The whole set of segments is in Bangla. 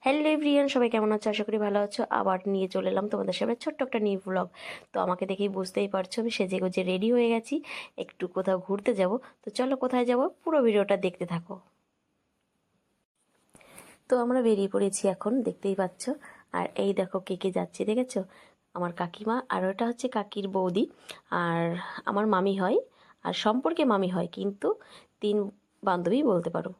হ্যালো এভরিওয়ান, সবাই কেমন আছো? আশা করি ভালো আছো। আবার নিয়ে চলে এলাম তোমাদের সামনে ছোট্ট একটা নিউ ব্লগ। তো আমাকে দেখেই বুঝতেই পারছো আমি সেজে গুজে রেডি হয়ে গেছি, একটু কোথাও ঘুরতে যাব। তো চলো কোথায় যাব, পুরো ভিডিওটা দেখতে থাকো। তো আমরা বেরিয়ে পড়েছি এখন, দেখতেই পাচ্ছ। আর এই দেখো কে কে যাচ্ছে দেখেছো, আমার কাকিমা, আর ওটা হচ্ছে কাকির বৌদি, আর আমার মামি হয়, আর সম্পর্কে মামি হয়, কিন্তু তিন বান্ধবী বলতে পারো।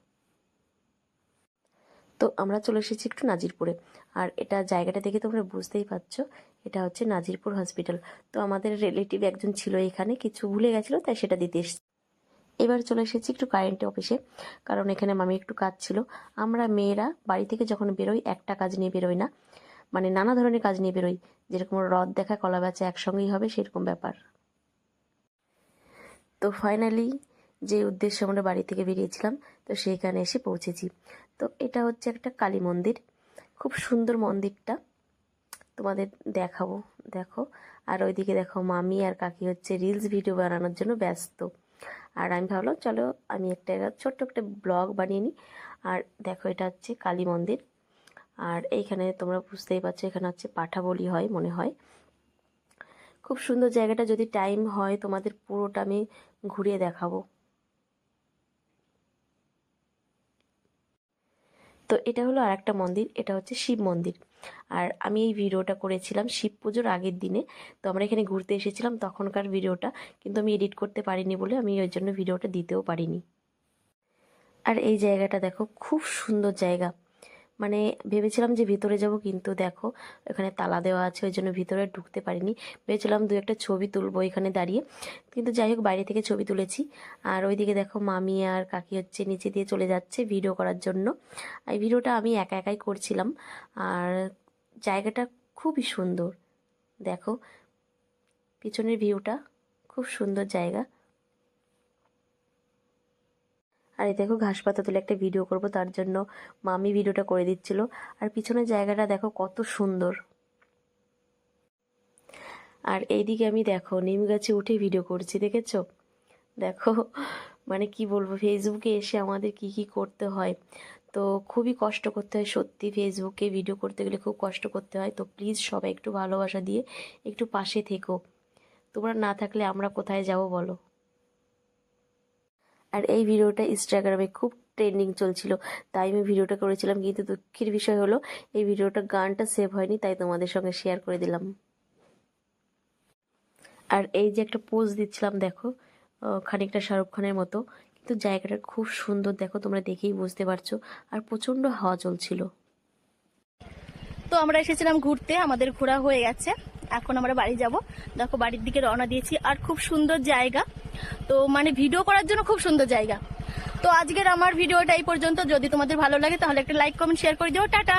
তো আমরা চলে এসেছি একটু নাজিরপুরে। আর এটা জায়গাটা দেখে তোমরা বুঝতেই পারছো, এটা হচ্ছে নাজিরপুর হসপিটাল। তো আমাদের রিলেটিভ একজন ছিল এখানে, কিছু ভুলে গেছিলো, তাই সেটা দিতে এসেছি। এবার চলে এসেছি একটু কারেন্ট অফিসে, কারণ এখানে মামি একটু কাজ ছিল। আমরা মেয়েরা বাড়ি থেকে যখন বেরোই একটা কাজ নিয়ে বেরোই না, মানে নানা ধরনের কাজ নিয়ে বেরোই, যেরকম রথ দেখা কলা বেচা একসঙ্গেই হবে সেরকম ব্যাপার। তো ফাইনালি যে উদ্দেশ্যে আমরা বাড়ি থেকে বেরিয়েছিলাম, তো সেইখানে এসে পৌঁছেছি। তো এটা হচ্ছে একটা কালী মন্দির, খুব সুন্দর মন্দিরটা, তোমাদের দেখাবো, দেখো। আর ওইদিকে দেখো মামি আর কাকি হচ্ছে রিলস ভিডিও বানানোর জন্য ব্যস্ত। আর আমি ভাবলাম চলো আমি একটা ছোট্ট একটা ব্লগ বানিয়ে নিই। আর দেখো এটা হচ্ছে কালী মন্দির। আর এইখানে তোমরা বুঝতেই পারছো এখানে হচ্ছে পাঠা বলি হয় মনে হয়। খুব সুন্দর জায়গাটা, যদি টাইম হয় তোমাদের পুরোটা আমি ঘুরিয়ে দেখাবো। তো এটা হলো আর একটা মন্দির, এটা হচ্ছে শিব মন্দির। আর আমি এই ভিডিওটা করেছিলাম শিব পুজোর আগের দিনে। তো আমরা এখানে ঘুরতে এসেছিলাম তখনকার ভিডিওটা, কিন্তু আমি এডিট করতে পারিনি বলে আমি ওই জন্য ভিডিওটা দিতেও পারিনি। আর এই জায়গাটা দেখো, খুব সুন্দর জায়গা। মানে ভেবেছিলাম যে ভিতরে যাব, কিন্তু দেখো এখানে তালা দেওয়া আছে, ওই জন্য ভিতরে ঢুকতে পারিনি। ভেবেছিলাম দু একটা ছবি তুলবো এখানে দাঁড়িয়ে, কিন্তু যাই হোক বাইরে থেকে ছবি তুলেছি। আর ওইদিকে দেখো মামি আর কাকি হচ্ছে নিচে দিয়ে চলে যাচ্ছে ভিডিও করার জন্য। এই ভিডিওটা আমি একা একাই করছিলাম। আর জায়গাটা খুবই সুন্দর, দেখো পিছনের ভিউটা, খুব সুন্দর জায়গা। আর এই দেখো ঘাস পাতা তুলে একটা ভিডিও করব, তার জন্য মামি ভিডিওটা করে দিচ্ছিল। আর পিছনের জায়গাটা দেখো কত সুন্দর। আর এইদিকে আমি দেখো নিম গাছে উঠে ভিডিও করছি, দেখেছো? দেখো মানে কি বলবো, ফেসবুকে এসে আমাদের কি কি করতে হয়। তো খুবই কষ্ট করতে হয় সত্যি, ফেসবুকে ভিডিও করতে গেলে খুব কষ্ট করতে হয়। তো প্লিজ সবাই একটু ভালোবাসা দিয়ে একটু পাশে থেকো, তোমরা না থাকলে আমরা কোথায় যাব বলো। আর এই ভিডিওটা ইনস্টাগ্রামে খুব ট্রেন্ডিং চলছিল, তাই আমি ভিডিওটা করেছিলাম। কিন্তু দুঃখের বিষয় হলো এই ভিডিওটা গানটা সেভ হয়নি, তাই তোমাদের সঙ্গে শেয়ার করে দিলাম। আর এই যে একটা পোজ দিচ্ছিলাম দেখো, খানিকটা শাহরুখ খানের মতো, কিন্তু জায়গাটা খুব সুন্দর, দেখো তোমরা দেখেই বুঝতে পারছো। আর প্রচণ্ড হাওয়া চলছিল। তো আমরা এসেছিলাম ঘুরতে, আমাদের ঘোরা হয়ে গেছে, এখন আমরা বাড়ি যাব। দেখো বাড়ির দিকে রওনা দিয়েছি, আর খুব সুন্দর জায়গা। তো মানে ভিডিও করার জন্য খুব সুন্দর জায়গা। তো আজকের আমার ভিডিওটা এই পর্যন্ত। যদি তোমাদের ভালো লাগে তাহলে একটা লাইক কমেন্ট শেয়ার করে দিও। টাটা।